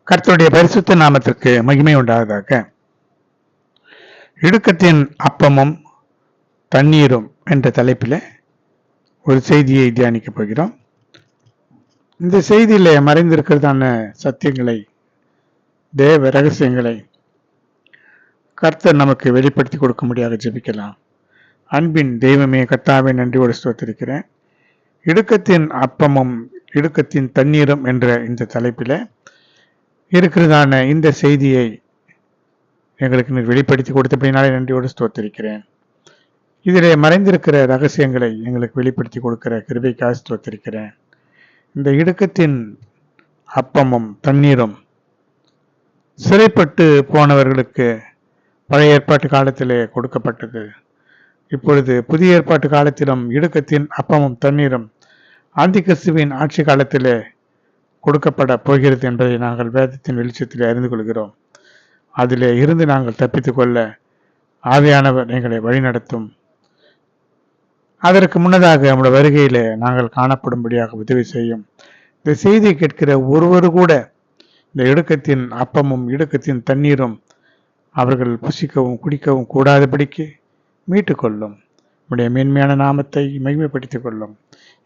கர்த்தருடைய பரிசுத்த நாமத்திற்கு மகிமை உண்டாவதாக. இடுக்கத்தின் அப்பமும் தண்ணீரும் என்ற தலைப்பில் ஒரு செய்தியை தியானிக்கப் போகிறோம். இந்த செய்தியில மறைந்திருக்கிறதான சத்தியங்களை, தேவ ரகசியங்களை கர்த்தர் நமக்கு வெளிப்படுத்தி கொடுக்க முடியாத ஜெபிக்கலாம். அன்பின் தெய்வமே, கர்த்தாவே, நன்றியோடு ஸ்தோத்திரிக்கிறேன். இடுக்கத்தின் அப்பமும் இடுக்கத்தின் தண்ணீரும் என்ற இந்த தலைப்பில் இருக்கிறதான இந்த செய்தியை எங்களுக்கு வெளிப்படுத்தி கொடுத்தபடினாலே நன்றியோடு ஸ்தோத்திரிக்கிறேன். இதிலே மறைந்திருக்கிற ரகசியங்களை எங்களுக்கு வெளிப்படுத்தி கொடுக்கிற கிருபைக்காக ஸ்தோத்திரிக்கிறேன். இந்த இடுக்கத்தின் அப்பமும் தண்ணீரும் சிறைப்பட்டு போனவர்களுக்கு பழைய ஏற்பாட்டு காலத்திலே கொடுக்கப்பட்டது. இப்பொழுது புதிய ஏற்பாட்டு காலத்திலும் இடுக்கத்தின் அப்பமும் தண்ணீரும் ஆந்தி கிறிஸ்துவின் ஆட்சி காலத்திலே கொடுக்கப்பட போகிறது என்பதை நாங்கள் வேதத்தின் வெளிச்சத்தில் அறிந்து கொள்கிறோம். அதிலே இருந்து நாங்கள் தப்பித்துக் கொள்ள ஆவியானவர் எங்களை வழிநடத்தும். அதற்கு முன்னதாக நம்முடைய வருகையிலே நாங்கள் காணப்படும்படியாக உதவி செய்யும். இந்த செய்தியை கேட்கிற ஒருவரு கூட இந்த இடுக்கத்தின் அப்பமும் இடுக்கத்தின் தண்ணீரும் அவர்கள் புசிக்கவும் குடிக்கவும் கூடாதபடிக்கு மீட்டுக்கொள்ளும். நம்முடைய மேன்மையான நாமத்தை மகிமைப்படுத்திக் கொள்ளும்.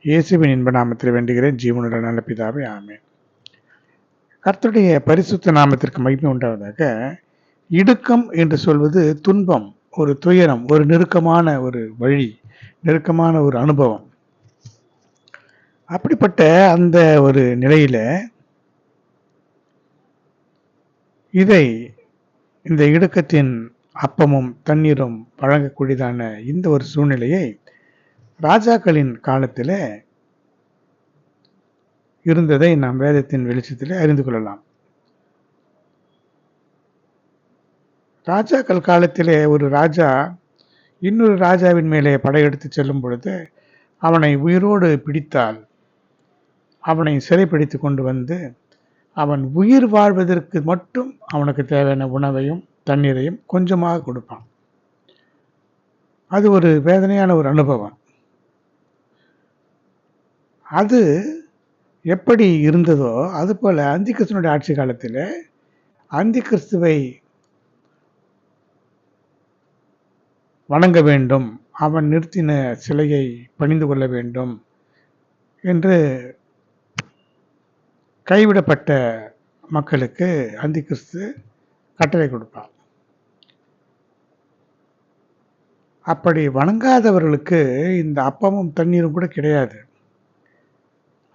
இயேசுவின் இன்ப நாமத்தில் வேண்டுகிறேன், ஜீவனுள்ள நல்ல பிதாவே, ஆமென். கர்த்தருடைய பரிசுத்த நாமத்திற்கு மகிமை உண்டாவதாக. இடுக்கம் என்று சொல்வது துன்பம், ஒரு துயரம், ஒரு நெருக்கமான ஒரு வழி, நெருக்கமான ஒரு அனுபவம். அப்படிப்பட்ட அந்த ஒரு நிலையில இதை இந்த இடுக்கத்தின் அப்பமும் தண்ணீரும் வழங்கக்கூடியதான இந்த ஒரு சூழ்நிலையை ராஜாக்களின் காலத்தில் இருந்ததை நாம் வேதத்தின் வெளிச்சத்தில் அறிந்து கொள்ளலாம். ராஜாக்கள் காலத்திலே ஒரு ராஜா இன்னொரு ராஜாவின் மேலே படையெடுத்து செல்லும் பொழுது அவனை உயிரோடு பிடித்தால் அவனை சிறைப்பிடித்து கொண்டு வந்து அவன் உயிர் வாழ்வதற்கு மட்டும் அவனுக்கு தேவையான உணவையும் தண்ணீரையும் கொஞ்சமாக கொடுப்பான். அது ஒரு வேதனையான ஒரு அனுபவம். அது எப்படி இருந்ததோ அதுபோல அந்தி கிறிஸ்துவனுடைய ஆட்சி காலத்தில் அந்தி கிறிஸ்துவை வணங்க வேண்டும், அவன் நிறுத்தின சிலையை பணிந்து கொள்ள வேண்டும் என்று கைவிடப்பட்ட மக்களுக்கு அந்தி கிறிஸ்து கட்டளை கொடுப்பார். அப்படி வணங்காதவர்களுக்கு இந்த அப்பமும் தண்ணீரும் கூட கிடையாது.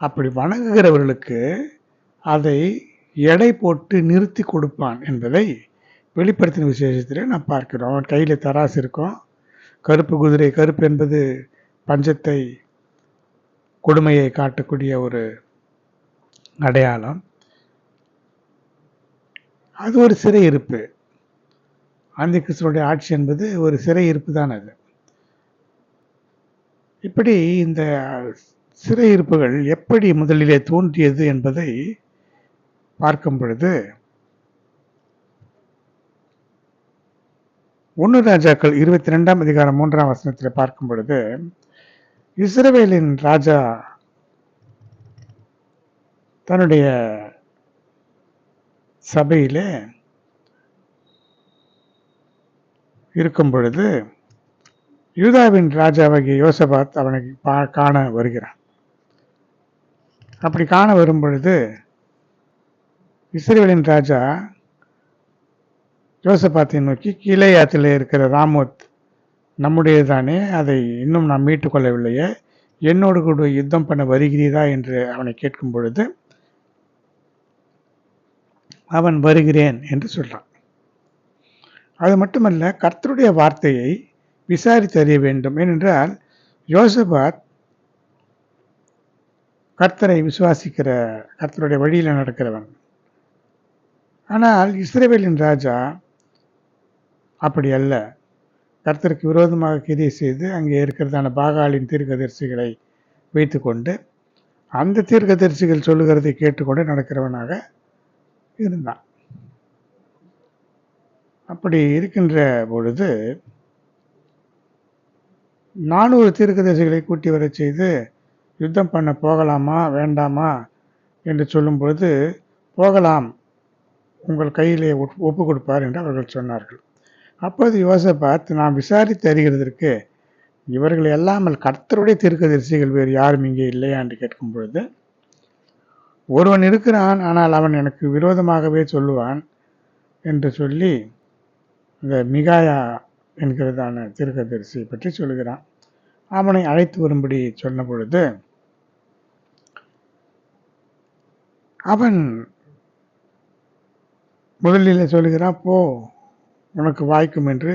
அப்படி வணங்குகிறவர்களுக்கு அதை எடை போட்டு நிறுத்தி கொடுப்பான் என்பதை வெளிப்படுத்தின விசேஷத்தில் நாம் பார்க்கிறோம். அவன் கையில் தராசு இருக்கும், கருப்பு குதிரை, கருப்பு என்பது பஞ்சத்தை, கொடுமையை காட்டக்கூடிய ஒரு அடையாளம். அது ஒரு சிறை இருப்பு. ஆந்தி கிறிஸ்துவனுடைய ஆட்சி என்பது ஒரு சிறை இருப்பு தான். அது இப்படி இந்த சிறை இருப்புகள் எப்படி முதலிலே தோன்றியது என்பதை பார்க்கும் பொழுது 1 ராஜாக்கள் 22ஆம் அதிகாரம் 3ஆம் வசனத்தில் பார்க்கும் பொழுது, இஸ்ரவேலின் ராஜா தன்னுடைய சபையிலே இருக்கும் பொழுது யூதாவின் ராஜாவாகிய யோசபாத் அவனை காண வருகிறான். அப்படி காண வரும் பொழுது இஸ்ரவேலின் ராஜா யோசபாத்தை நோக்கி, கீலேயாத்தில் இருக்கிற ராமோத் நம்முடையதானே, அதை இன்னும் நாம் மீட்டு கொள்ளவில்லையே, என்னோடு கூட யுத்தம் பண்ண வருகிறீரா என்று அவனை கேட்கும் பொழுது அவன் வருகிறேன் என்று சொல்றான். அது மட்டுமல்ல, கர்த்தருடைய வார்த்தையை விசாரித்து அறிய வேண்டும். ஏனென்றால் யோசபாத் கர்த்தரை விசுவாசிக்கிற, கர்த்தருடைய வழியில் நடக்கிறவன். ஆனால் இஸ்ரவேலின் ராஜா அப்படி அல்ல. கர்த்தருக்கு விரோதமாக கிரியை செய்து அங்கே இருக்கிறதான பாகாலின் தீர்க்கதரிசிகளை வைத்து கொண்டு அந்த தீர்க்கதரிசிகள் சொல்லுகிறதை கேட்டுக்கொண்டு நடக்கிறவனாக இருந்தான். அப்படி இருக்கின்ற பொழுது 400 தீர்க்கதரிசிகளை கூட்டி வர செய்து யுத்தம் பண்ண போகலாமா வேண்டாமா என்று சொல்லும் பொழுது போகலாம் உங்கள் கையிலே ஒப்பு கொடுப்பார் என்று அவர்கள் சொன்னார்கள். அப்போது யோசபாத், நாம் விசாரித்து அறிகிறதற்கு இவர்கள் அல்லாமல் கர்த்தருடைய தீர்க்கதரிசிகள் வேறு யாரும் இங்கே இல்லையா என்று கேட்கும் பொழுது, ஒருவன் இருக்கிறான், ஆனால் அவன் எனக்கு விரோதமாகவே சொல்லுவான் என்று சொல்லி இந்த மிகாயா என்கிறதான தீர்க்கதரிசி பற்றி சொல்லுகிறான். அவனை அழைத்து வரும்படி சொன்ன பொழுது அவன் முதலில் சொல்லுகிறான், போ உனக்கு வாய்க்கும் என்று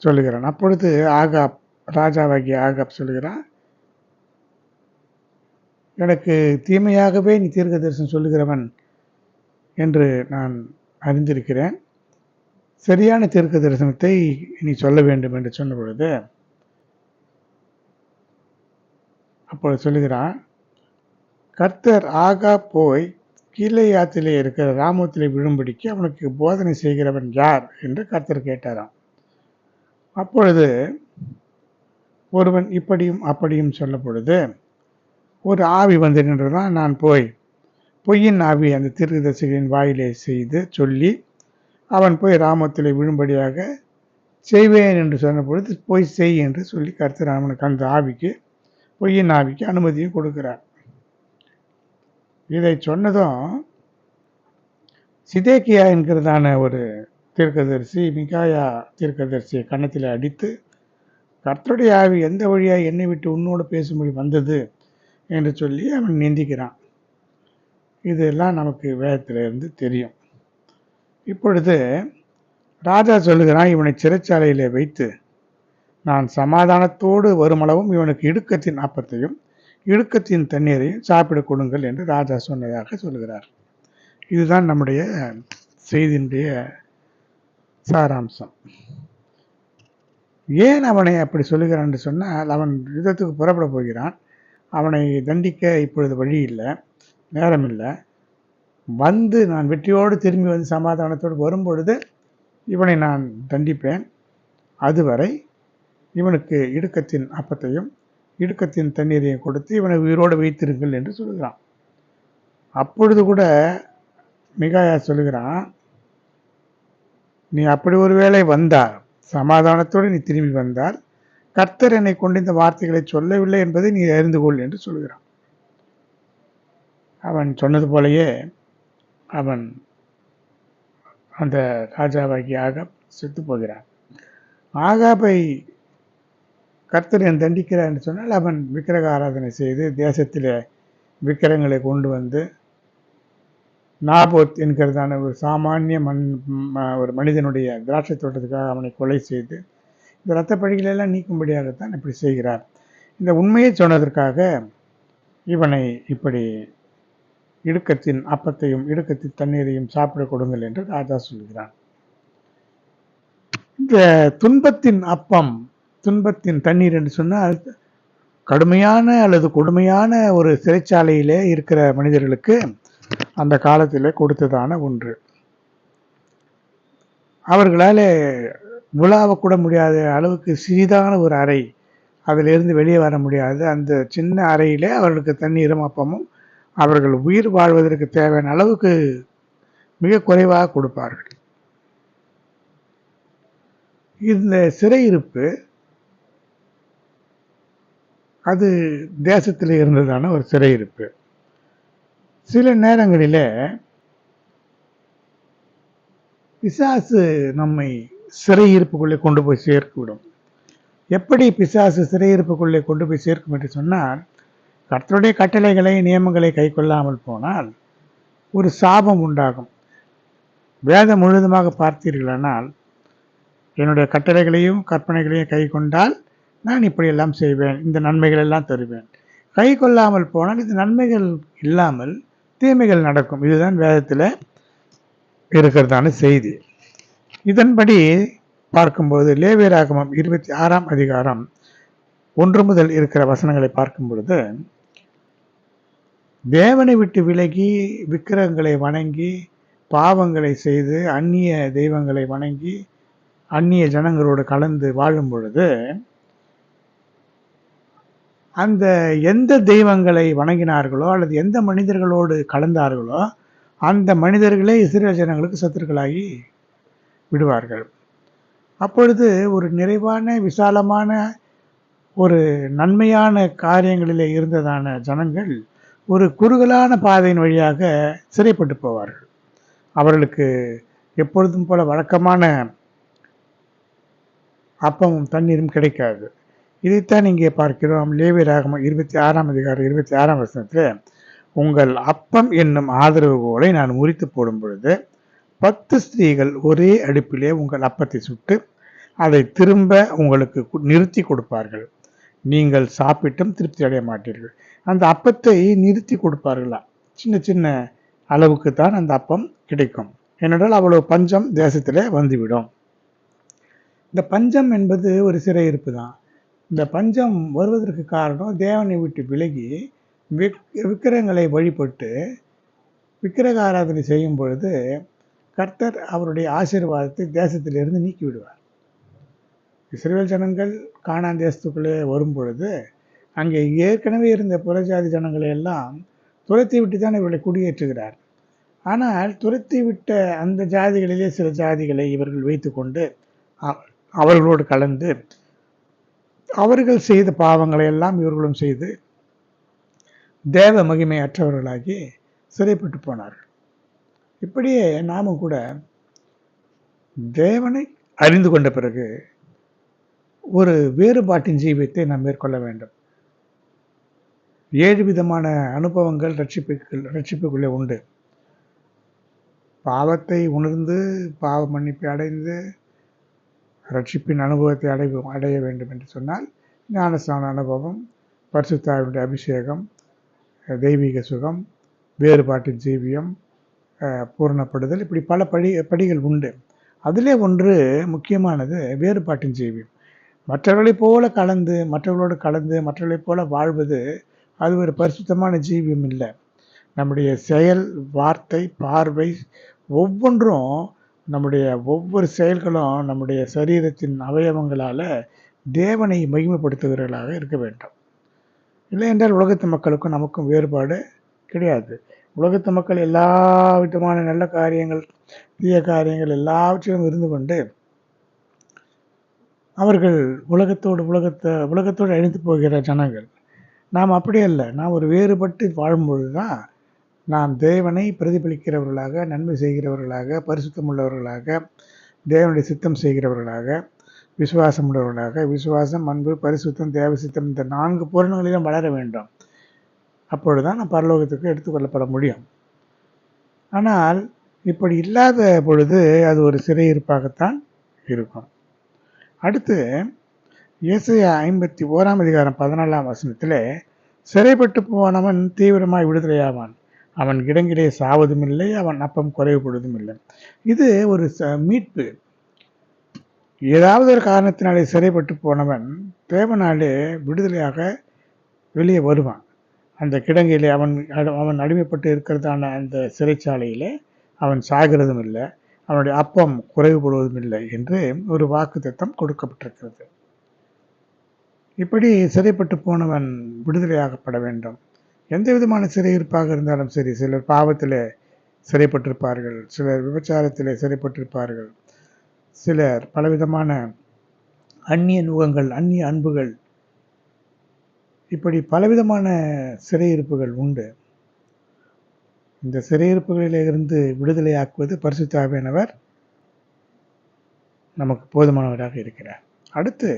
சொல்லுகிறான். அப்பொழுது ஆகாப், ராஜாவாகிய ஆகாப் சொல்லுகிறான், எனக்கு தீமையாகவே நீ தீர்க்க தரிசனம் சொல்லுகிறவன் என்று நான் அறிந்திருக்கிறேன், சரியான தீர்க்க தரிசனத்தை நீ சொல்ல வேண்டும் என்று சொன்ன பொழுது அப்பொழுது சொல்லுகிறான், கர்த்தர் ஆகாப் போய் கீலேயாத்திலே இருக்கிற ராமோத்திலே விழும்படிக்கு அவனுக்கு போதனை செய்கிறவன் யார் என்று கர்த்தர் கேட்டாராம். அப்பொழுது ஒருவன் இப்படியும் அப்படியும் சொல்ல பொழுது ஒரு ஆவி வந்து நின்றுதான். நான் போய் பொய்யின் ஆவி அந்த தீர்க்கதரிசிகளின் வாயிலே செய்து சொல்லி அவன் போய் ராமத்திலே விழும்படியாக செய்வேன் என்று சொன்ன பொழுது போய் செய் என்று சொல்லி கர்த்தர் அவனுக்கு அந்த ஆவிக்கு, பொய்யின் ஆவிக்கு அனுமதியும் கொடுக்கிறார். இதை சொன்னதும் சிதேக்கியா என்கிறதான ஒரு தீர்க்கதரிசி மிகாயா தீர்க்கதரிசியை கன்னத்தில் அடித்து, கர்த்தருடைய ஆவி எந்த வழியாக என்னை விட்டு உன்னோடு பேசும்படி வந்தது என்று சொல்லி அவன் நிந்திக்கிறான். இதெல்லாம் நமக்கு வேதத்தில் இருந்து தெரியும். இப்பொழுது ராஜா சொல்லுகிறான், இவனை சிறைச்சாலையில் வைத்து நான் சமாதானத்தோடு வருமளவும் இவனுக்கு இடுக்கத்தின் அப்பத்தையும் இடுக்கத்தின் தண்ணீரையும் சாப்பிட கொடுங்கள் என்று ராஜா சொன்னதாக சொல்லுகிறார். இதுதான் நம்முடைய செய்தியினுடைய சாராம்சம். ஏன் அவனை அப்படி சொல்லுகிறான் என்று சொன்னால், அவன் யுத்தத்துக்கு புறப்பட போகிறான். அவனை தண்டிக்க இப்பொழுது வழி இல்லை, நேரம் இல்லை. வந்து நான் வெற்றியோடு திரும்பி வந்து சமாதானத்தோடு வரும்பொழுது இவனை நான் தண்டிப்பேன். அதுவரை இவனுக்கு இடுக்கத்தின் அப்பத்தையும் இடுக்கத்தின் தண்ணீரையும் கொடுத்து இவனை உயிரோடு வைத்திருங்கள் என்று சொல்லுகிறான். அப்பொழுது கூட மிகாயா சொல்லுகிறான், நீ அப்படி ஒரு வேளை வந்தால், சமாதானத்தோடு நீ திரும்பி வந்தால், கர்த்தர் என்னை கொண்டு இந்த வார்த்தைகளை சொல்லவில்லை என்பதை நீ அறிந்து கொள் என்று சொல்கிறான். அவன் சொன்னது போலயே அவன் அந்த ராஜாவாகி ஆகாப் செத்து போகிறான். ஆகாபை கர்த்தர் என் தண்டிக்கிறார் என்று சொன்னால், அவன் விக்கிரக ஆராதனை செய்து தேசத்தில் விக்கிரகங்களை கொண்டு வந்து நாபோத் என்கிறதான ஒரு சாமானிய ஒரு மனிதனுடைய திராட்சை தோட்டத்துக்காக அவனை கொலை செய்து இந்த இரத்த பழிகளெல்லாம் நீக்கும்படியாகத்தான் இப்படி செய்கிறார். இந்த உண்மையை சொன்னதற்காக இவனை இப்படி இடுக்கத்தின் அப்பத்தையும் இடுக்கத்தின் தண்ணீரையும் சாப்பிட கொடுங்கள் என்று ராஜா சொல்கிறான். இந்த துன்பத்தின் அப்பம், துன்பத்தின் தண்ணீர் என்று சொன்னால், கடுமையான அல்லது கொடுமையான ஒரு சிறைச்சாலையிலே இருக்கிற மனிதர்களுக்கு அந்த காலத்திலே கொடுத்ததான ஒன்று. அவர்களால் விழாவக்கூட முடியாத அளவுக்கு சிறிதான ஒரு அறை, அதிலிருந்து வெளியே வர முடியாது. அந்த சின்ன அறையிலே அவர்களுக்கு தண்ணீரும் அப்பமும் அவர்கள் உயிர் வாழ்வதற்கு தேவையான அளவுக்கு மிக குறைவாக கொடுப்பார்கள். இந்த சிறையிருப்பு அது தேசத்தில் இருந்ததான ஒரு சிறையிருப்பு. சில நேரங்களில் பிசாசு நம்மை சிறையிருப்புக்குள்ளே கொண்டு போய் சேர்க்கிவிடும். எப்படி பிசாசு சிறையிருப்புக்குள்ளே கொண்டு போய் சேர்க்கும் என்று சொன்னால், கர்த்தருடைய கட்டளைகளை நியமங்களை கை கொள்ளாமல் போனால் ஒரு சாபம் உண்டாகும். வேதம் முழுவதுமாக பார்த்தீர்களானால், என்னுடைய கட்டளைகளையும் கற்பனைகளையும் கை கொண்டால் நான் இப்படியெல்லாம் செய்வேன், இந்த நன்மைகள் எல்லாம் தருவேன். கை கொள்ளாமல் போனால் இந்த நன்மைகள் இல்லாமல் தீமைகள் நடக்கும். இதுதான் வேதத்தில் இருக்கிறதான செய்தி. இதன்படி பார்க்கும்போது லேவியராகமம் 26ஆம் அதிகாரம் 1 முதல் இருக்கிற வசனங்களை பார்க்கும் பொழுது, தேவனை விட்டு விலகி விக்கிரகங்களை வணங்கி பாவங்களை செய்து அந்நிய தெய்வங்களை வணங்கி அந்நிய ஜனங்களோடு கலந்து வாழும் பொழுது, அந்த எந்த தெய்வங்களை வணங்கினார்களோ அல்லது எந்த மனிதர்களோடு கலந்தார்களோ அந்த மனிதர்களே இஸ்ரேல் ஜனங்களுக்கு சத்துருக்களாகி விடுவார்கள். அப்பொழுது ஒரு நிறைவான விசாலமான ஒரு நன்மையான காரியங்களிலே இருந்ததான ஜனங்கள் ஒரு குறுகலான பாதையின் வழியாக சிறைப்பட்டு போவார்கள். அவர்களுக்கு எப்பொழுதும் போல வழக்கமான அப்பமும் தண்ணீரும் கிடைக்காது. இதைத்தான் இங்கே பார்க்கிறோம். லேவியராகமம் 26ஆம் அதிகாரம் 26ஆம் வசனத்தில், உங்கள் அப்பம் என்னும் ஆதரவு கோலை நான் முறித்து போடும் பொழுது 10 ஸ்திரீகள் ஒரே அடுப்பிலே உங்கள் அப்பத்தை சுட்டு அதை திரும்ப உங்களுக்கு நிறுத்தி கொடுப்பார்கள். நீங்கள் சாப்பிட்டும் திருப்தி அடைய மாட்டீர்கள். அந்த அப்பத்தை நிறுத்தி கொடுப்பார்களா? சின்ன சின்ன அளவுக்கு தான் அந்த அப்பம் கிடைக்கும். ஏனென்றால் அவ்வளவு பஞ்சம் தேசத்திலே வந்துவிடும். இந்த பஞ்சம் என்பது ஒரு சிறையிருப்பு தான். இந்த பஞ்சம் வருவதற்கு காரணம் தேவனை விட்டு விலகி விக்கிரகங்களை வழிபட்டு விக்கிரக ஆராதனை செய்யும் பொழுது கர்த்தர் அவருடைய ஆசீர்வாதத்தை தேசத்திலிருந்து நீக்கி விடுவார். இஸ்ரவேல் ஜனங்கள் கானான் தேசத்துக்குள்ளே வரும் பொழுது அங்கே ஏற்கனவே இருந்த புறஜாதி ஜனங்களை எல்லாம் துரத்தி விட்டு தான் இவர்களை குடியேற்றுகிறார். ஆனால் துரத்தி விட்ட அந்த ஜாதிகளிலே சில ஜாதிகளை இவர்கள் வைத்து கொண்டு அவர்களோடு கலந்து அவர்கள் செய்த பாவங்களை எல்லாம் இவர்களும் செய்து தேவ மகிமை அற்றவர்களாகி சிறைப்பட்டு போனார்கள். இப்படியே நாமும் கூட தேவனை அறிந்து கொண்ட பிறகு ஒரு வேறுபாட்டின் ஜீவியத்தை நாம் மேற்கொள்ள வேண்டும். 7 விதமான அனுபவங்கள் ரட்சிப்புக்குள்ளே உண்டு. பாவத்தை உணர்ந்து பாவ மன்னிப்பை அடைந்து ரட்சிப்பின் அனுபவத்தை அடைய வேண்டும் என்று சொன்னால் ஞானஸ்நான அனுபவம், பரிசுத்த ஆவியுடைய அபிஷேகம், தெய்வீக சுகம், வேறுபாட்டின் ஜீவியம், பூரணப்படுதல், இப்படி பல படிகள் உண்டு. அதிலே ஒன்று முக்கியமானது வேறுபாட்டின் ஜீவியம். மற்றவர்களைப் போல மற்றவர்களோடு கலந்து மற்றவர்களைப் போல வாழ்வது அது ஒரு பரிசுத்தமான ஜீவியம் இல்லை. நம்முடைய செயல், வார்த்தை, பார்வை ஒவ்வொன்றும், நம்முடைய ஒவ்வொரு செயல்களும் நம்முடைய சரீரத்தின் அவயவங்களால் தேவனை மகிமைப்படுத்துகிறவர்களாக இருக்க வேண்டும். இல்லை என்றால் உலகத்து மக்களுக்கும் நமக்கும் வேறுபாடு கிடையாது. உலகத்து மக்கள் எல்லா விதமான நல்ல காரியங்கள், தீய காரியங்கள் எல்லாவற்றிலும் இருந்து கொண்டு அவர்கள் உலகத்தோடு அழிந்து போகிற ஜனங்கள். நாம் அப்படி அல்ல. நாம் ஒரு வேறுபட்டு வாழும்பொழுது தான் நாம் தேவனை பிரதிபலிக்கிறவர்களாக, நன்மை செய்கிறவர்களாக, பரிசுத்தம் உள்ளவர்களாக, தேவனுடைய சித்தம் செய்கிறவர்களாக, விசுவாசம் உள்ளவர்களாக, விசுவாசம், அன்பு, பரிசுத்தம், தேவ சித்தம், இந்த 4 பூரணங்களிலும் வளர வேண்டும். அப்பொழுதுதான் நாம் பரலோகத்துக்கு எடுத்துக்கொள்ளப்பட முடியும். ஆனால் இப்படி இல்லாத பொழுது அது ஒரு சிறையிருப்பாகத்தான் இருக்கும். அடுத்து ஏசாயா 51ஆம் அதிகாரம் 14ஆம் வசனத்தில், சிறைப்பட்டு போனவன் தீவிரமாய் விடுதலையாவான், அவன் இடங்கிலே சாவதும் இல்லை, அவன் அப்பம் குறைவுபடுவதும் இல்லை. இது ஒரு மீட்பு. ஏதாவது ஒரு காரணத்தினாலே சிறைப்பட்டு போனவன் தேவனாலே விடுதலையாக வெளியே வருவான். அந்த கிடங்கிலே அவன் அடிமைப்பட்டு இருக்கிறதான அந்த சிறைச்சாலையிலே அவன் சாகிறதும் இல்லை, அவனுடைய அப்பம் குறைவுபடுவதும் இல்லை என்று ஒரு வாக்குத்தத்தம் கொடுக்கப்பட்டிருக்கிறது. இப்படி சிறைப்பட்டு போனவன் விடுதலையாகப்பட வேண்டும். எந்த விதமான சிறையிருப்பாக இருந்தாலும் சரி. சிலர் பாவத்தில் சிறைப்பட்டிருப்பார்கள், சிலர் விபச்சாரத்தில் சிறைப்பட்டிருப்பார்கள், சிலர் பலவிதமான அந்நிய நுகங்கள், அந்நிய அன்புகள், இப்படி பலவிதமான சிறையிருப்புகள் உண்டு. இந்த சிறையிருப்புகளில் இருந்து விடுதலையாக்குவது பரிசுத்த ஆவியானவர் நமக்கு போதுமானவராக இருக்கிறார். அடுத்து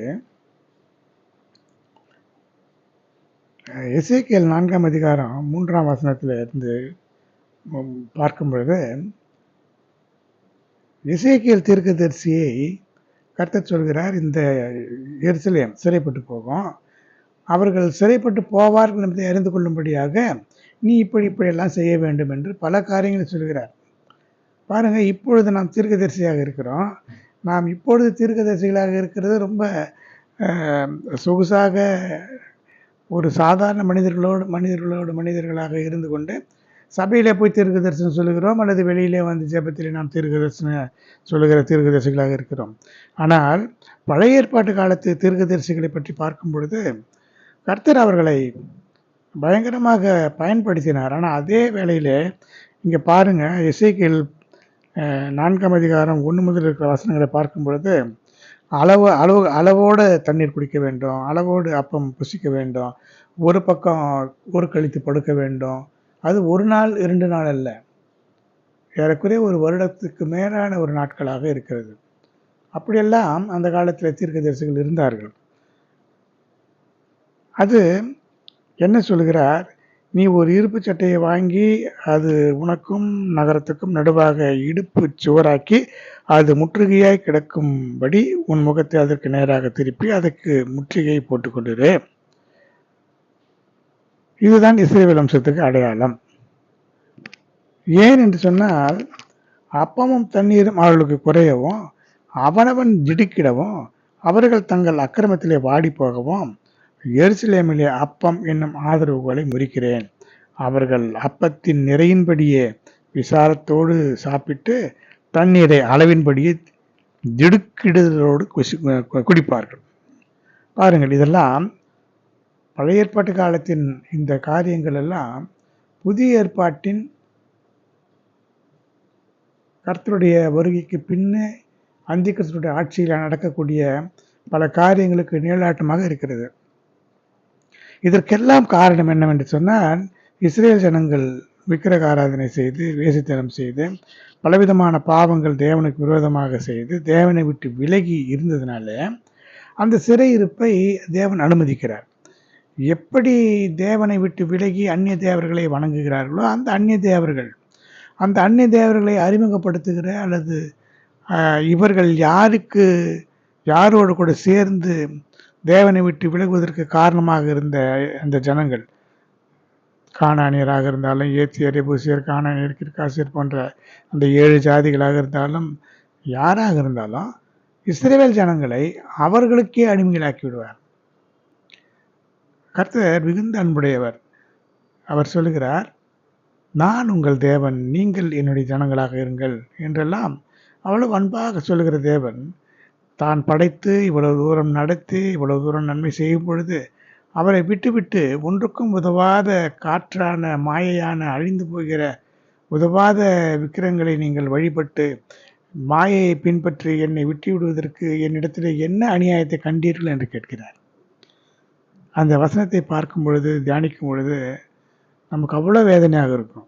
எசேக்கியேல் 4ஆம் அதிகாரம் 3ஆம் வசனத்தில் இருந்து பார்க்கும் பொழுது, எசேக்கியேல் தீர்க்கதரிசியை கர்த்தர் சொல்கிறார், இந்த எருசலேம் சிறைப்பட்டு போகும், அவர்கள் சிறைப்பட்டு போவார்கள் என்பதை அறிந்து கொள்ளும்படியாக நீ இப்படியெல்லாம் செய்ய வேண்டும் என்று பல காரியங்களை சொல்கிறார். பாருங்கள், இப்பொழுது நாம் தீர்க்கதரிசியாக இருக்கிறோம். நாம் இப்பொழுது தீர்க்கதரிசிகளாக இருக்கிறது ரொம்ப சொகுசாக ஒரு சாதாரண மனிதர்களாக இருந்து கொண்டு சபையிலே போய் தீர்க்க தரிசனம் சொல்லுகிறோம், அல்லது வெளியிலே வந்து ஜெபத்திலே நாம் தீர்க்க தரிசனம் சொல்லுகிற தீர்க்கதரிசிகளாக இருக்கிறோம். ஆனால் பழைய ஏற்பாட்டு காலத்து தீர்க்கதரிசிகளை பற்றி பார்க்கும் பொழுது கர்த்தர் அவர்களை பயங்கரமாக பயன்படுத்தினார். ஆனால் அதே வேளையிலே இங்கே பாருங்க, எசேக்கியேல் 4ஆம் அதிகாரம் 1 முதல் இருக்கிற வசனங்களை பார்க்கும் பொழுது, அளவோட தண்ணீர் குடிக்க வேண்டும், அளவோடு அப்பம் புசிக்க வேண்டும், ஒரு பக்கம் ஒரு கழித்து படுக்க வேண்டும். அது ஒரு நாள் 2 நாள் அல்ல, ஏறக்குறைய ஒரு வருடத்துக்கு மேலான ஒரு நாட்களாக இருக்கிறது. அப்படியெல்லாம் அந்த காலத்தில் தீர்க்கதரிசிகள் இருந்தார்கள். அது என்ன சொல்கிறார், நீ ஒரு இருப்பு சட்டையை வாங்கி அது உனக்கும் நகரத்துக்கும் நடுவாக இடுப்பு சுவராக்கி அது முற்றுகையாய் கிடக்கும்படி உன் முகத்தை அதற்கு நேராக திருப்பி அதற்கு முற்றுகையை போட்டுக்கொண்டிரு. இதுதான் இஸ்ரவேல் வம்சத்துக்கு அடையாளம். ஏன் என்று சொன்னால், அப்பமும் தண்ணீரும் அவர்களுக்கு குறையவும், அவனவன் திடுக்கிடவும், அவர்கள் தங்கள் அக்கிரமத்திலே வாடி போகவும், எருசலேமிலே அப்பம் என்னும் ஆதரவுகளை முறிக்கிறேன். அவர்கள் அப்பத்தின் நிறையின்படியே விசாரத்தோடு சாப்பிட்டு தண்ணீரை அளவின்படியே திடுக்கிடுதலோடு குடிப்பார்கள். பாருங்கள், இதெல்லாம் பழைய ஏற்பாட்டு காலத்தின் இந்த காரியங்கள் எல்லாம் புதிய ஏற்பாட்டின் கர்த்தருடைய வருகைக்கு பின்னே அந்தி கிறிஸ்துடைய ஆட்சியில் நடக்கக்கூடிய பல காரியங்களுக்கு நிழலாட்டமாக இருக்கிறது. இதற்கெல்லாம் காரணம் என்னவென்று சொன்னால், இஸ்ரேல் ஜனங்கள் விக்கிரக ஆராதனை செய்து, வேசித்தனம் செய்து, பலவிதமான பாவங்கள் தேவனுக்கு விரோதமாக செய்து, தேவனை விட்டு விலகி இருந்ததுனால அந்த சிறையிருப்பை தேவன் அனுமதிக்கிறார். எப்படி தேவனை விட்டு விலகி அந்நிய தேவர்களை வணங்குகிறார்களோ, அந்த அந்நிய தேவர்களை அறிமுகப்படுத்துகிற அல்லது இவர்கள் யாரோடு கூட சேர்ந்து தேவனை விட்டு விலகுவதற்கு காரணமாக இருந்த அந்த ஜனங்கள், கானானியராக இருந்தாலும், ஏத்தியர், எபூசியர், கானானியர், கிர்காசியர் போன்ற அந்த 7 ஜாதிகளாக இருந்தாலும், யாராக இருந்தாலும் இஸ்ரவேல் ஜனங்களை அவர்களுக்கே அடிமைகளாக்கி விடுவார். கர்த்தர் மிகுந்த அன்புடையவர். அவர் சொல்லுகிறார், நான் உங்கள் தேவன், நீங்கள் என்னுடைய ஜனங்களாக இருங்கள் என்றெல்லாம் அவ்வளவு அன்பாக சொல்லுகிற தேவன் தான் படைத்து இவ்வளவு தூரம் நடத்தி இவ்வளவு தூரம் நன்மை செய்யும் பொழுது அவரை விட்டுவிட்டு ஒன்றுக்கும் உதவாத காற்றான மாயையான அழிந்து போகிற உதவாத விக்கிரங்களை நீங்கள் வழிபட்டு மாயையை பின்பற்றி என்னை விட்டு விடுவதற்கு என்னிடத்தில் என்ன அநியாயத்தை கண்டீர்கள் என்று கேட்கிறார். அந்த வசனத்தை பார்க்கும் பொழுது, தியானிக்கும் பொழுது நமக்கு அவ்வளோ வேதனையாக இருக்கும்.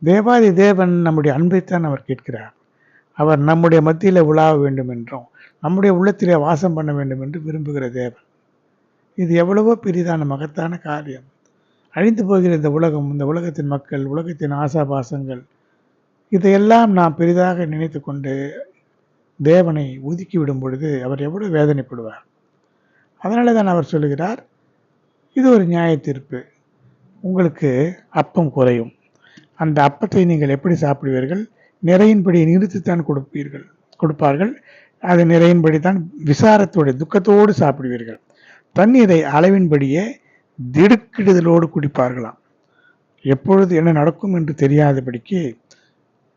தேவாதி தேவன் நம்முடைய அன்பைத்தான் அவர் கேட்கிறார். அவர் நம்முடைய மத்தியில் உலாவ வேண்டும் என்றும் நம்முடைய உள்ளத்திலே வாசம் பண்ண வேண்டும் என்று விரும்புகிற தேவன். இது எவ்வளவோ பெரிதான மகத்தான காரியம். அழிந்து போகிற இந்த உலகம், இந்த உலகத்தின் மக்கள், உலகத்தின் ஆசாபாசங்கள், இதையெல்லாம் நாம் பெரிதாக நினைத்து கொண்டு தேவனை ஒதுக்கிவிடும் பொழுது அவர் எவ்வளவு வேதனைப்படுவார். அதனால தான் அவர் சொல்லுகிறார், இது ஒரு நியாய தீர்ப்பு. உங்களுக்கு அப்பம் குறையும், அந்த அப்பத்தை நீங்கள் எப்படி சாப்பிடுவீர்கள்? நிறையின்படி நிறுத்தித்தான் கொடுப்பார்கள். அது நிறையின்படி தான் விசாரத்தோடு துக்கத்தோடு சாப்பிடுவீர்கள். தண்ணீரை அளவின்படியே திடுக்கிடுதலோடு குடிப்பார்களாம். எப்பொழுது என்ன நடக்கும் என்று தெரியாதபடிக்கு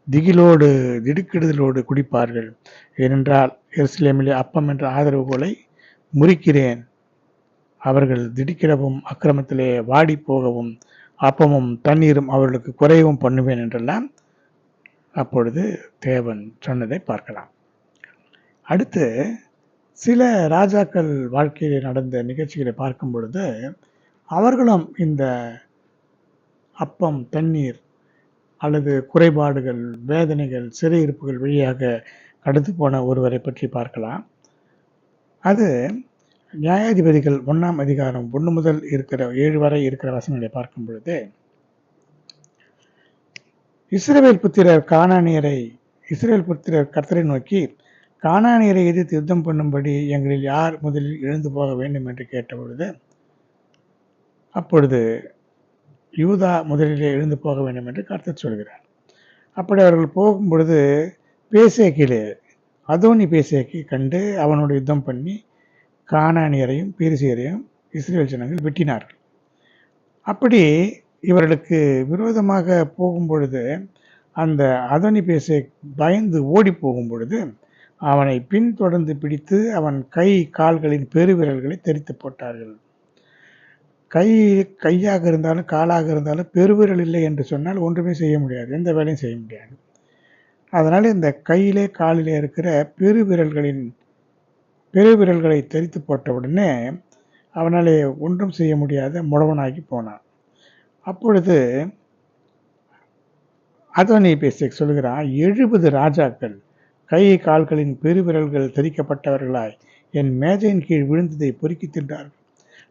திகிலோடு திடுக்கிடுதலோடு குடிப்பார்கள். ஏனென்றால் எருசலேமிலே அப்பம் என்ற ஆதரவுகோலை முறிக்கிறேன். அவர்கள் திடுக்கிடவும் அக்கிரமத்திலே வாடி போகவும் அப்பமும் தண்ணீரும் அவர்களுக்கு குறையவும் பண்ணுவேன் என்றெல்லாம் அப்பொழுது தேவன் சொன்னதை பார்க்கலாம். அடுத்து சில ராஜாக்கள் வாழ்க்கையில் நடந்த நிகழ்ச்சிகளை பார்க்கும் பொழுது அவர்களும் இந்த அப்பம், தண்ணீர் அல்லது குறைபாடுகள், வேதனைகள், சிறையிருப்புகள் வழியாக கடந்து போன ஒருவரை பற்றி பார்க்கலாம். அது நியாயாதிபதிகள் 1ஆம் அதிகாரம் 1 முதல் இருக்கிற 7 வரை இருக்கிற வசனங்களை பார்க்கும் பொழுது, இஸ்ரவேல் புத்திரர் கர்த்தரை நோக்கி கானானியரை எதிர்த்து யுத்தம் பண்ணும்படி எங்களில் யார் முதலில் எழுந்து போக வேண்டும் என்று கேட்ட பொழுது, அப்பொழுது யூதா முதலிலே எழுந்து போக வேண்டும் என்று கர்த்தர் சொல்கிறார். அப்படி அவர்கள் போகும் பொழுது அதோனி பேசேக்கை கண்டு அவனோடு யுத்தம் பண்ணி கானானியரையும் பெரிசியரையும் இஸ்ரவேல் ஜனங்கள் வெட்டினார்கள். அப்படி இவர்களுக்கு விரோதமாக போகும் பொழுது அந்த அதோனி பேசேக் பயந்து ஓடி போகும் பொழுது அவனை பின்தொடர்ந்து பிடித்து அவன் கை கால்களின் பெருவிரல்களை தெரித்து போட்டார்கள். கை கையாக இருந்தாலும் காலாக இருந்தாலும் பெருவிரல் இல்லை என்று சொன்னால் ஒன்றுமே செய்ய முடியாது, எந்த வேலையும் செய்ய முடியாது. அதனால் இந்த கையிலே காலிலே இருக்கிற பெருவிரல்களை தரித்து போட்ட உடனே அவனாலே ஒன்றும் செய்ய முடியாத முடவனாகி போனான். அப்பொழுது அதோனிபேசேக் சொல்கிறான், 70 ராஜாக்கள் கை கால்களின் பெருவிரல்கள் தரிக்கப்பட்டவர்களாய் என் மேஜையின் கீழ் விழுந்ததை பொறுக்கி தின்றார்கள்.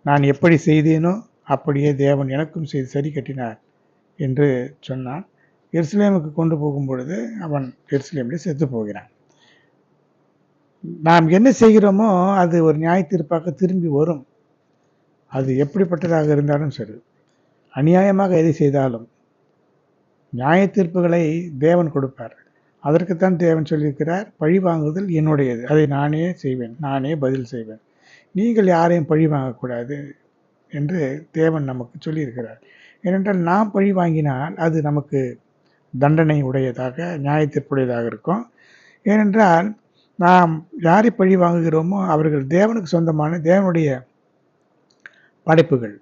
நான் எப்படி செய்தேனோ அப்படியே தேவன் எனக்கும் செய்து சரி கட்டினார் என்று சொன்னான். எருசலேமுக்கு கொண்டு போகும் பொழுது அவன் எருசலேமில் செத்து போகிறான். நாம் என்ன செய்கிறோமோ அது ஒரு நியாய தீர்ப்பாக திரும்பி வரும். அது எப்படிப்பட்டதாக இருந்தாலும் சரி, அநியாயமாக எதை செய்தாலும் நியாய தீர்ப்புகளை தேவன் கொடுப்பார். அதற்குத்தான் தேவன் சொல்லியிருக்கிறார், பழி வாங்குதல் என்னுடையது, அதை நானே செய்வேன், நானே பதில் செய்வேன், நீங்கள் யாரையும் பழி வாங்கக்கூடாது என்று தேவன் நமக்கு சொல்லியிருக்கிறார். ஏனென்றால் நாம் பழி வாங்கினால் அது நமக்கு தண்டனை உடையதாக, நியாய தீர்ப்புடையதாக இருக்கும். ஏனென்றால் நாம் யாரை பழி வாங்குகிறோமோ அவர்கள் தேவனுக்கு சொந்தமான தேவனுடைய படைப்புகள்.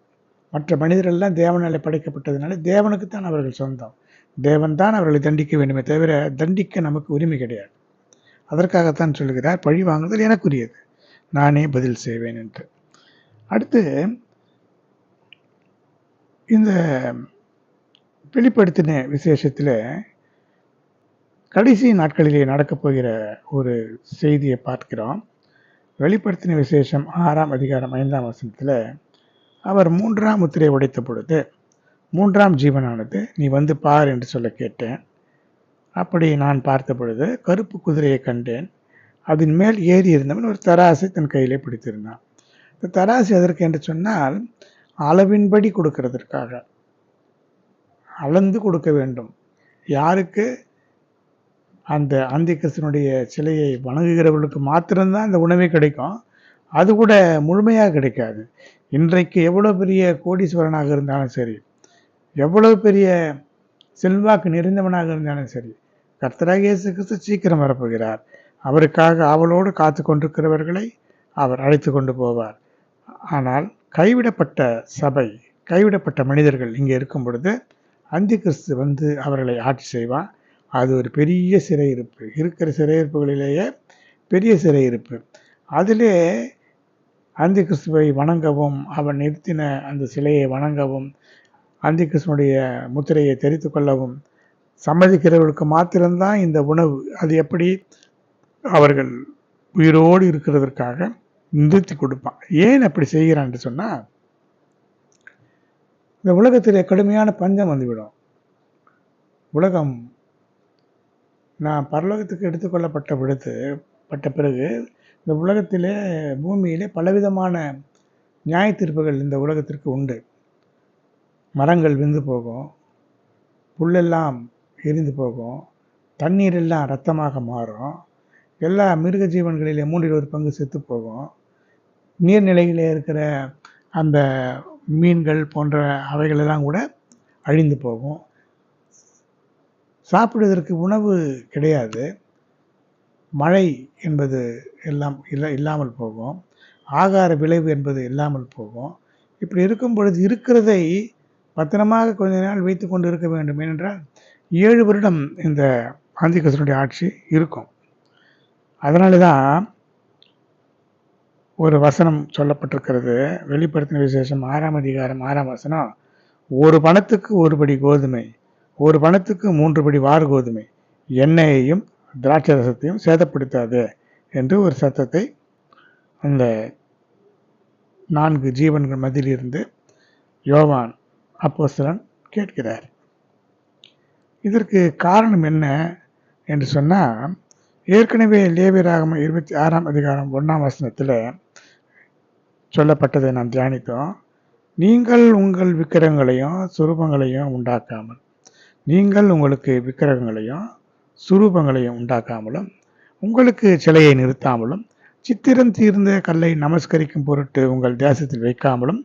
மற்ற மனிதர்கள்லாம் தேவனால் படைக்கப்பட்டதுனால தேவனுக்குத்தான் அவர்கள் சொந்தம். தேவன் தான் அவர்களை தண்டிக்க வேண்டுமே தவிர தண்டிக்க நமக்கு உரிமை கிடையாது. அதற்காகத்தான் சொல்கிறார், பழி வாங்குதல் எனக்குரியது, நானே பதில் செய்வேன் என்று. அடுத்து இந்த வெளிப்படுத்தின விசேஷத்தில் கடைசி நாட்களிலே நடக்கப் போகிற ஒரு செய்தியை பார்க்கிறோம். வெளிப்படுத்தின விசேஷம் 6ஆம் அதிகாரம் 5ஆம் வசனத்தில் அவர் 3ஆம் முத்திரையை உடைத்த பொழுது 3ஆம் ஜீவனானது, நீ வந்து பார் என்று சொல்ல கேட்டேன். அப்படி நான் பார்த்த பொழுது கருப்பு குதிரையை கண்டேன். அதன் மேல் ஏறி இருந்தவன் ஒரு தராசை தன் கையிலே பிடித்திருந்தான். இந்த தராசு எதற்கு என்று சொன்னால், அளவின்படி கொடுக்கிறதற்காக, அளந்து கொடுக்க வேண்டும். யாருக்கு? அந்த அந்தி கிறிஸ்தனுடைய சிலையை வணங்குகிறவர்களுக்கு மாத்திரம்தான் அந்த உணவே கிடைக்கும். அது கூட முழுமையாக கிடைக்காது. இன்றைக்கு எவ்வளோ பெரிய கோடீஸ்வரனாக இருந்தாலும் சரி, எவ்வளவு பெரிய செல்வாக்கு நிறைந்தவனாக இருந்தாலும் சரி, கர்த்தராகிய இயேசு கிறிஸ்து சீக்கிரம் வரப்போகிறார். அவருக்காக ஆவலோடு காத்து கொண்டிருக்கிறவர்களை அவர் அழைத்து கொண்டு போவார். ஆனால் கைவிடப்பட்ட சபை, கைவிடப்பட்ட மனிதர்கள் இங்கே இருக்கும் பொழுது அந்தி கிறிஸ்து வந்து அவர்களை ஆட்சி செய்வான். அது ஒரு பெரிய சிறையிருப்பு, இருக்கிற சிறையிருப்புகளிலேயே பெரிய சிறையிருப்பு. அதிலே அந்தி கிறிஸ்துவை வணங்கவும், அவன் நிறுத்தின அந்த சிலையை வணங்கவும், அந்தி கிறிஸ்துவனுடைய முத்திரையை தெரித்து கொள்ளவும் சம்மதிக்கிறவர்களுக்கு மாத்திரம்தான் இந்த உணவு. அது எப்படி? அவர்கள் உயிரோடு இருக்கிறதற்காக நிறுத்தி கொடுப்பான். ஏன் அப்படி செய்கிறான் என்று சொன்னால், இந்த உலகத்திலே கடுமையான பஞ்சம் வந்துவிடும். உலகம் நான் பரலோகத்துக்கு எடுத்துக்கொள்ளப்பட்ட பிறகு இந்த உலகத்திலே, பூமியிலே பலவிதமான நியாய தீர்ப்புகள் இந்த உலகத்திற்கு உண்டு. மரங்கள் விந்து போகும், புல்லெல்லாம் எரிந்து போகும், தண்ணீர் எல்லாம் இரத்தமாக மாறும், எல்லா மிருக ஜீவன்களிலே 1/4 பங்கு செத்து போகும், நீர்நிலையிலே இருக்கிற அந்த மீன்கள் போன்ற அவைகளெல்லாம் கூட அழிந்து போகும், சாப்பிடுவதற்கு உணவு கிடையாது, மழை என்பது எல்லாம் இல்லாமல் போகும், ஆகார விளைவு என்பது இல்லாமல் போகும். இப்படி இருக்கும் பொழுது இருக்கிறதை பத்திரமாக கொஞ்ச நாள் வைத்து கொண்டு இருக்க வேண்டும். ஏனென்றால் 7 வருடம் இந்த அந்தி கிறிஸ்துவினுடைய ஆட்சி இருக்கும். அதனால தான் ஒரு வசனம் சொல்லப்பட்டிருக்கிறது, வெளிப்படுத்தின விசேஷம் 6ஆம் அதிகாரம் 6ஆம் வசனம், 1 பணத்துக்கு 1 படி கோதுமை, 1 பணத்துக்கு 3 படி வார் கோதுமை, எண்ணெயையும் திராட்சை ரசத்தையும் சேதப்படுத்தாது என்று ஒரு சத்தத்தை அந்த 4 ஜீவன்கள் மத்தியிலிருந்து யோவான் அப்போஸ்தலன் கேட்கிறார். இதற்கு காரணம் என்ன என்று சொன்னால், ஏற்கனவே லேவியராகமம் 26ஆம் அதிகாரம் 1ஆம் வசனத்தில் சொல்லப்பட்டதை நாம் தியானித்தோம். நீங்கள் உங்கள் விக்கிரகங்களையும் சுரூபங்களையும் உண்டாக்காமல், நீங்கள் உங்களுக்கு விக்கிரகங்களையும் சுரூபங்களையும் உண்டாக்காமலும், உங்களுக்கு சிலையை நிறுத்தாமலும், சித்திரம் தீர்ந்த கல்லை நமஸ்கரிக்கும் பொருட்டு உங்கள் தேசத்தில் வைக்காமலும்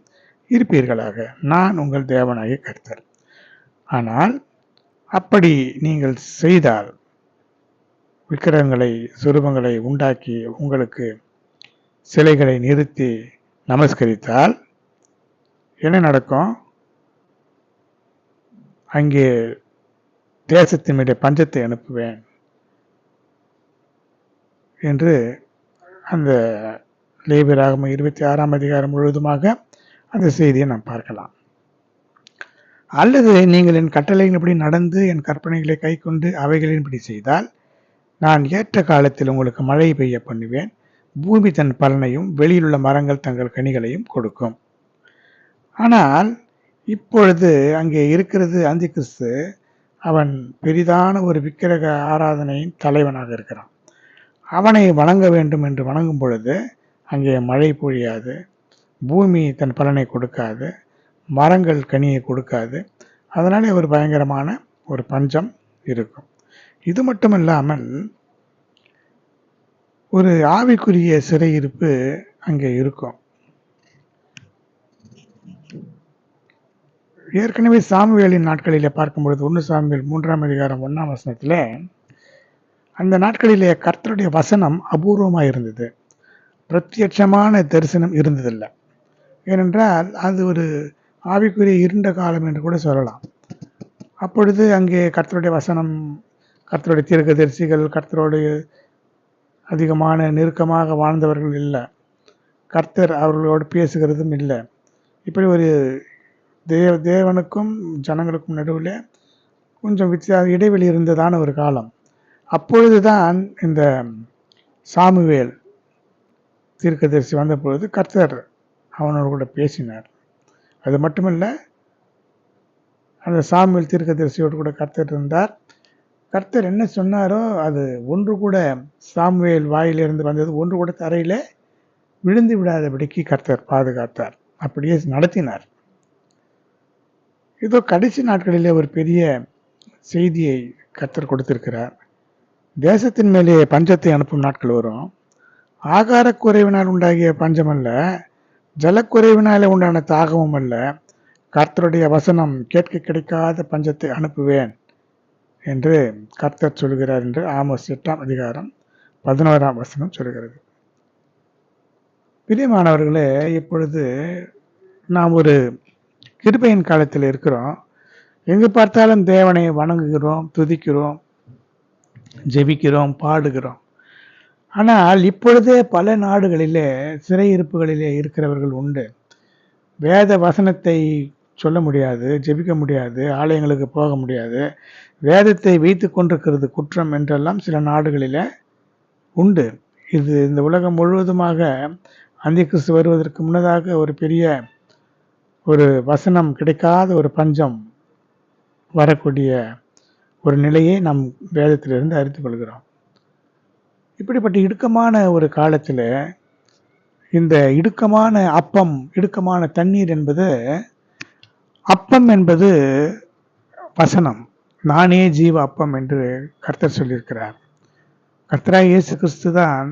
இருப்பீர்களாக, நான் உங்கள் தேவனாகிய கர்த்தர். ஆனால் அப்படி நீங்கள் செய்தால், விக்கிரகங்களை சுரூபங்களை உண்டாக்கி உங்களுக்கு சிலைகளை நிறுத்தி நமஸ்கரித்தால், என்ன நடக்கும்? அங்கே தேசத்தின் மீது பஞ்சத்தை அனுப்புவேன் என்று அந்த லேவியராகமம் 26ஆம் அதிகாரம் முழுவதுமாக அந்த செய்தியை நாம் பார்க்கலாம். அல்லது நீங்கள் என் கட்டளையின்படி நடந்து என் கற்பனைகளை கைக்கொண்டு அவைகளின்படி செய்தால் நான் ஏற்ற காலத்தில் உங்களுக்கு மழை பெய்ய பண்ணுவேன், பூமி தன் பலனையும் வெளியிலுள்ள மரங்கள் தங்கள் கனிகளையும் கொடுக்கும். ஆனால் இப்பொழுது அங்கே இருக்கிறது அந்தி கிறிஸ்து. அவன் பெரிதான ஒரு விக்கிரக ஆராதனையின் தலைவனாக இருக்கிறான். அவனை வணங்க வேண்டும் என்று வணங்கும் பொழுது அங்கே மழை பொழியாது, பூமி தன் பலனை கொடுக்காது, மரங்கள் கனியை கொடுக்காது. அதனாலே ஒரு பயங்கரமான ஒரு பஞ்சம் இருக்கும். இது மட்டுமல்லாமல் ஒரு ஆவிக்குரிய சிறையிருப்பு அங்கே இருக்கும். ஏற்கனவே சாமுவேலின் நாட்களிலே பார்க்கும்பொழுது 1 சாமுவேல் 3ஆம் அதிகாரம் 1ஆம் வசனத்திலே அந்த நாட்களிலே கர்த்தருடைய வசனம் அபூர்வமாக இருந்தது. பிரத்யட்சமான தரிசனம் இருந்ததில்லை. ஏனென்றால் அது ஒரு ஆவிக்குரிய இருண்ட காலம் என்று கூட சொல்லலாம். அப்பொழுது அங்கே கர்த்தருடைய வசனம், கர்த்தருடைய தீர்க்கதரிசிகள் கர்த்தரோடு அதிகமான நெருக்கமாக வாழ்ந்தவர்கள் இல்லை. கர்த்தர் அவர்களோடு பேசுகிறதும் இல்லை. இப்படி ஒரு தேவனுக்கும் ஜனங்களுக்கும் நடுவில் கொஞ்சம் இடைவெளி இருந்ததான ஒரு காலம். அப்பொழுதுதான் இந்த சாமுவேல் தீர்க்கதரிசி வந்த பொழுது கர்த்தர் அவனோடு கூட பேசினார். அது மட்டுமல்ல, அந்த சாமுவேல் தீர்க்கதரிசியோடு கூட கர்த்தர் இருந்தார். கர்த்தர் என்ன சொன்னாரோ அது ஒன்று கூட சாமுவேல் வாயிலிருந்து வந்தது ஒன்று கூட தரையில விழுந்து விடாதபடிக்கு கர்த்தர் பாதுகாத்தார். அப்படியே நடத்தினார். இதோ கடைசி நாட்களிலே ஒரு பெரிய செய்தியை கர்த்தர் கொடுத்திருக்கிறார். தேசத்தின் மேலே பஞ்சத்தை அனுப்பும் நாட்கள் வரும். ஆகார குறைவினால் உண்டாகிய பஞ்சம் அல்ல, ஜலக்குறைவினாலே உண்டான தாகமும் அல்ல, கர்த்தருடைய வசனம் கேட்க கிடைக்காத பஞ்சத்தை அனுப்புவேன் என்று கர்த்தர் சொல்கிறார் என்று ஆமோஸ் 8ஆம் அதிகாரம் 11ஆம் வசனம் சொல்கிறது. பிரியமானவர்களே, இப்பொழுது நாம் ஒரு கிருபையின் காலத்தில் இருக்கிறோம். எங்கு பார்த்தாலும் தேவனை வணங்குகிறோம், துதிக்கிறோம், ஜெபிக்கிறோம், பாடுகிறோம். ஆனால் இப்பொழுதே பல நாடுகளிலே சிறையிருப்புகளிலே இருக்கிறவர்கள் உண்டு. வேத வசனத்தை சொல்ல முடியாது, ஜெபிக்க முடியாது, ஆலயங்களுக்கு போக முடியாது, வேதத்தை வைத்து கொண்டிருக்கிறது குற்றம் என்றெல்லாம் சில நாடுகளிலே உண்டு. இது இந்த உலகம் முழுவதுமாக அந்தி கிறிஸ்து வருவதற்கு முன்னதாக ஒரு பெரிய ஒரு வசனம் கிடைக்காத ஒரு பஞ்சம் வரக்கூடிய ஒரு நிலையை நாம் வேதத்திலிருந்து அறிந்து கொள்கிறோம். இப்படிப்பட்ட இடுக்கமான ஒரு காலத்தில் இந்த இடுக்கமான அப்பம், இடுக்கமான தண்ணீர் என்பது, அப்பம் என்பது வசனம். நானே ஜீவ அப்பம் என்று கர்த்தர் சொல்லியிருக்கிறார். கர்த்தராகிய இயேசு கிறிஸ்து தான்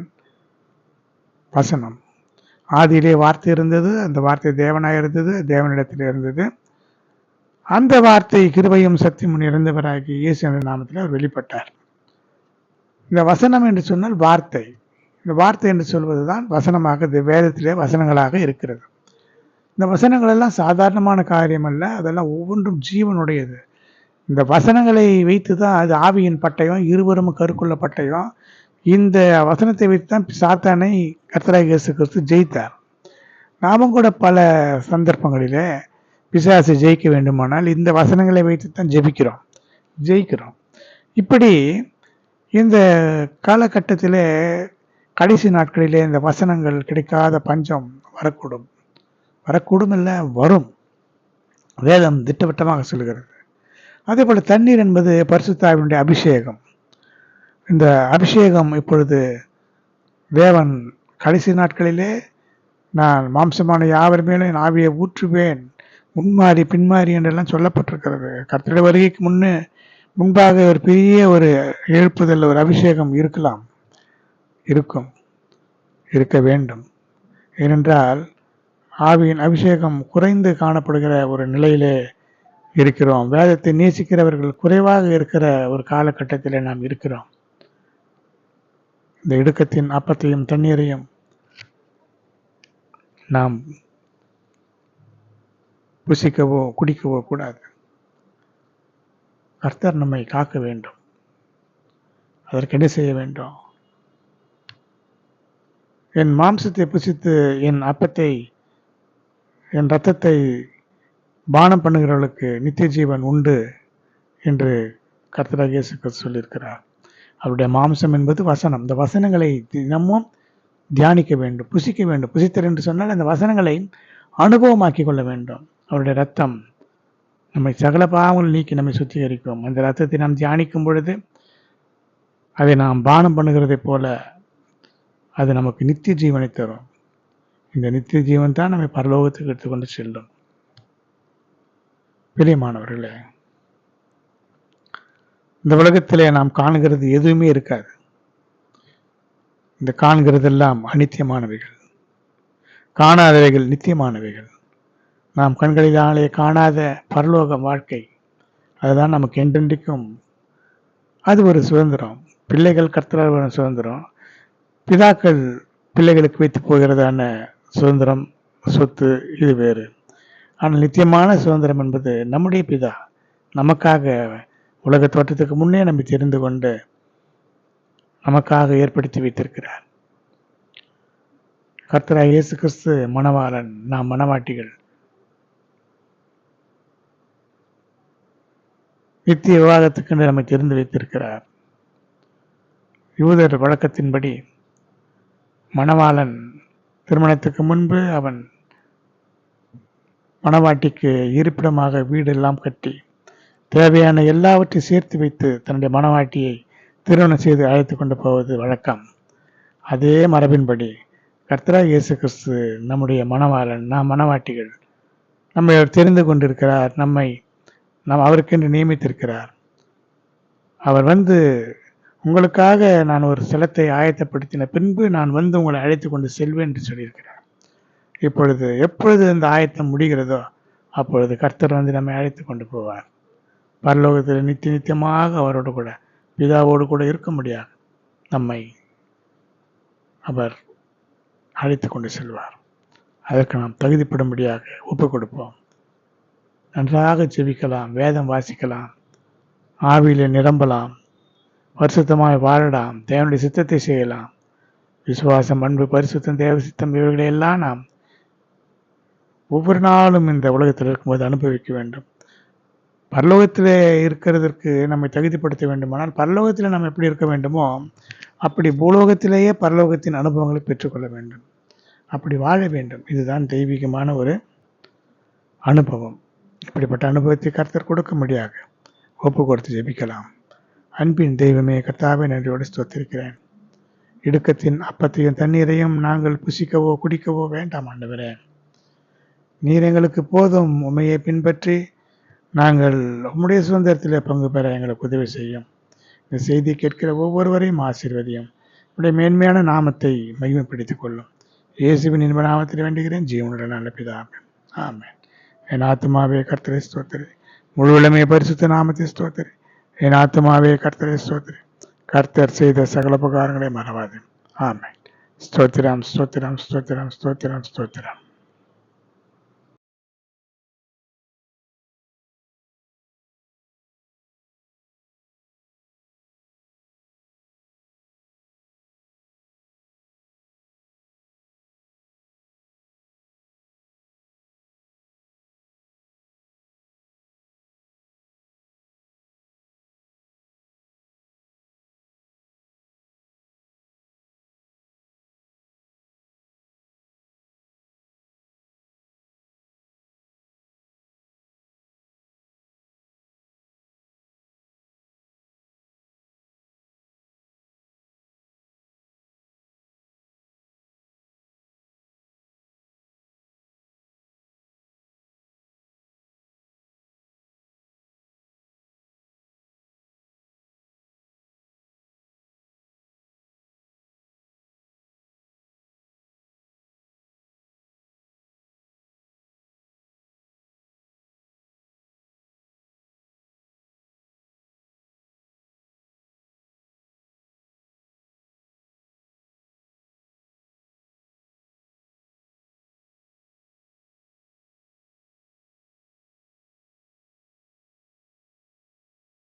வசனம். ஆதியிலே வார்த்தை இருந்தது, அந்த வார்த்தை தேவனாய் இருந்தது, தேவனிடத்தில் இருந்தது. அந்த வார்த்தை கிருபையும் சத்தியமும் நிறைந்தவராகி இயேசு என்ற நாமத்தில் அவர் வெளிப்பட்டார். இந்த வசனம் என்று சொன்னால் வார்த்தை. இந்த வார்த்தை என்று சொல்வதுதான் வசனமாக வேதத்திலே வசனங்களாக இருக்கிறது. இந்த வசனங்கள் எல்லாம் சாதாரணமான காரியம் அல்ல, அதெல்லாம் ஒவ்வொன்றும் ஜீவனுடையது. இந்த வசனங்களை வைத்து தான் அது ஆவியின் பட்டயம், இருவரும் கருக்குள்ள பட்டயம். இந்த வசனத்தை வைத்து தான் சாத்தானை கர்த்தராகிய இயேசு கிறிஸ்து ஜெயித்தார். நாமும் கூட பல சந்தர்ப்பங்களிலே பிசாசை ஜெயிக்க வேண்டுமானால் இந்த வசனங்களை வைத்து தான் ஜெயிக்கிறோம். இப்படி இந்த காலகட்டத்திலே கடைசி நாட்களிலே இந்த வசனங்கள் கிடைக்காத பஞ்சம் வரக்கூடும் இல்லை, வரும். வேதம் திட்டவட்டமாக சொல்கிறது. அதே போல தண்ணீர் என்பது பரிசுத்த ஆவியினுடைய அபிஷேகம். இந்த அபிஷேகம் இப்பொழுது தேவன் கடைசி நாட்களிலே நான் மாம்சமான யாவர் மேலும் என் ஆவியை ஊற்றுவேன், முன்மாறி பின்மாறி என்றெல்லாம் சொல்லப்பட்டிருக்கிறது. கர்த்தருடைய வருகைக்கு முன்பாக ஒரு பெரிய ஒரு எழுப்புதல், ஒரு அபிஷேகம் இருக்க வேண்டும். ஏனென்றால் ஆவியின் அபிஷேகம் குறைந்து காணப்படுகிற ஒரு நிலையிலே இருக்கிறோம். வேதத்தை நேசிக்கிறவர்கள் குறைவாக இருக்கிற ஒரு காலகட்டத்தில் நாம் இருக்கிறோம். இந்த இடுக்கத்தின் அப்பத்தையும் தண்ணீரையும் நாம் புசிக்கவோ குடிக்கவோ கூடாது. கர்த்தர் நம்மை காக்க வேண்டும். அதற்கு என்ன செய்ய வேண்டும்? என் மாம்சத்தை புசித்து என் அப்பத்தை என் இரத்தத்தை பானம் பண்ணுகிறவர்களுக்கு நித்திய ஜீவன் உண்டு என்று கர்த்தராகிய இயேசு கிறிஸ்து சொல்லியிருக்கிறார். அவருடைய மாம்சம் என்பது வசனம். இந்த வசனங்களை தினமும் தியானிக்க வேண்டும், புசிக்க வேண்டும். புசித்தல் என்று சொன்னால் அந்த வசனங்களை அனுபவமாக்கி கொள்ள வேண்டும். அவருடைய ரத்தம் நம்மை சகல பாவங்கள் நீக்கி நம்மை சுத்திகரிக்கும். அந்த ரத்தத்தை நாம் தியானிக்கும் பொழுது அதை நாம் பானம் பண்ணுகிறதை போல அது நமக்கு நித்திய ஜீவனை தரும். இந்த நித்திய ஜீவன் தான் நம்மை பரலோகத்துக்கு எடுத்துக்கொண்டு செல்லும். பிரியமானவர்களே, இந்த உலகத்திலே நாம் காணுகிறது எதுவுமே இருக்காது. இந்த காண்கிறதெல்லாம் அநித்தியமானவைகள், காணாதவைகள் நித்தியமானவைகள். நாம் கண்களினாலே காணாத பரலோக வாழ்க்கை, அதுதான் நமக்கு என்றென்றைக்கும் அது ஒரு சுதந்திரம். பிள்ளைகள் கர்த்தரால் சுதந்திரம், பிதாக்கள் பிள்ளைகளுக்கு வைத்து போகிறதான சுதந்திரம், சொத்து, இது வேறு. ஆனால் நித்தியமான சுதந்திரம் என்பது நம்முடைய பிதா நமக்காக உலக தோற்றத்துக்கு முன்னே நம்மை தெரிந்து கொண்டு நமக்காக ஏற்படுத்தி வைத்திருக்கிறார். கர்த்தராகிய இயேசு கிறிஸ்து மணவாளன், நாம் மணவாட்டிகள். நித்திய விவாகத்துக்கு நம்மை தெரிந்து வைத்திருக்கிறார். யூதர் வழக்கத்தின்படி மணவாளன் திருமணத்துக்கு முன்பு அவன் மணவாட்டிக்கு இருப்பிடமாக வீடெல்லாம் கட்டி தேவையான எல்லாவற்றையும் சேர்த்து வைத்து தன்னுடைய மணவாட்டியை திருமணம் செய்து அழைத்து கொண்டு போவது வழக்கம். அதே மரபின்படி கர்த்தராகிய இயேசு கிறிஸ்து நம்முடைய மணவாளன், நாம் மணவாட்டிகள். நம்மை அவர் தெரிந்து கொண்டிருக்கிறார், நம்மை அவருக்கென்று நியமித்திருக்கிறார். அவர் வந்து உங்களுக்காக நான் ஒரு ஸ்தலத்தை ஆயத்தப்படுத்தின பின்பு நான் வந்து உங்களை அழைத்து கொண்டு செல்வேன் என்று சொல்லியிருக்கிறார். எப்பொழுது அந்த ஆயத்தம் முடிகிறதோ அப்பொழுது கர்த்தர் வந்து நம்மை அழைத்து கொண்டு போவார். பரலோகத்தில் நித்தியமாக அவரோடு கூட, பிதாவோடு கூட இருக்க முடியாது, நம்மை அவர் அழைத்து கொண்டு செல்வார். அதற்கு நாம் தகுதிப்படும்படியாக ஒப்புக் கொடுப்போம். நன்றாக ஜெபிக்கலாம், வேதம் வாசிக்கலாம், ஆவியிலே நிரம்பலாம், பரிசுத்தமாய் வாழலாம், தேவனுடைய சித்தத்தை செய்யலாம். விசுவாசம், அன்பு, பரிசுத்தம், தேவ சித்தம் இவைகளையெல்லாம் நாம் ஒவ்வொரு நாளும் இந்த உலகத்தில் இருக்கும்போது அனுபவிக்க வேண்டும். பரலோகத்திலே இருக்கிறதற்கு நம்மை தகுதிப்படுத்த வேண்டுமானால் பரலோகத்தில் நாம் எப்படி இருக்க வேண்டுமோ அப்படி பூலோகத்திலேயே பரலோகத்தின் அனுபவங்களை பெற்றுக்கொள்ள வேண்டும். அப்படி வாழ வேண்டும். இதுதான் தெய்வீகமான ஒரு அனுபவம். இப்படிப்பட்ட அனுபவத்தை கர்த்தர் கொடுக்க முடியாது. ஒப்பு கொடுத்து ஜெபிக்கலாம். அன்பின் தெய்வமே, கர்த்தாவே நன்றியோடு ஸ்தோத்திரிக்கிறேன். இடுக்கத்தின் அப்பத்தையும் தண்ணீரையும் நாங்கள் புசிக்கவோ குடிக்கவோ வேண்டாம் ஆண்டவரே. நீர் எங்களுக்கு போதும். உண்மையை பின்பற்றி நாங்கள் உம்முடைய சுதந்திரத்தில் பங்கு பெற எங்களுக்கு உதவி செய்யும். இந்த செய்தி கேட்கிற ஒவ்வொருவரையும் ஆசீர்வதியும். உடைய மேன்மையான நாமத்தை மகிமைப்படுத்திக் கொள்ளும். இயேசுவின் இன்ப நாமத்தில் வேண்டுகிறேன், ஜீவனுடன் நல்ல பிதாவே, ஆமென். என் ஆத்துமாவே கர்த்தரை ஸ்தோத்திரி, முழு உலகமே பரிசுத்த நாமத்தை ஸ்தோத்திரி. என் ஆத்துமாவே கர்த்தரை ஸ்தோத்திரி, கர்த்தர் செய்த சகல உபகாரங்களை மறவாதே. ஆமென். ஸ்தோத்திரம், ஸ்தோத்திரம், ஸ்தோத்திரம், ஸ்தோத்திரம், ஸ்தோத்திரம்.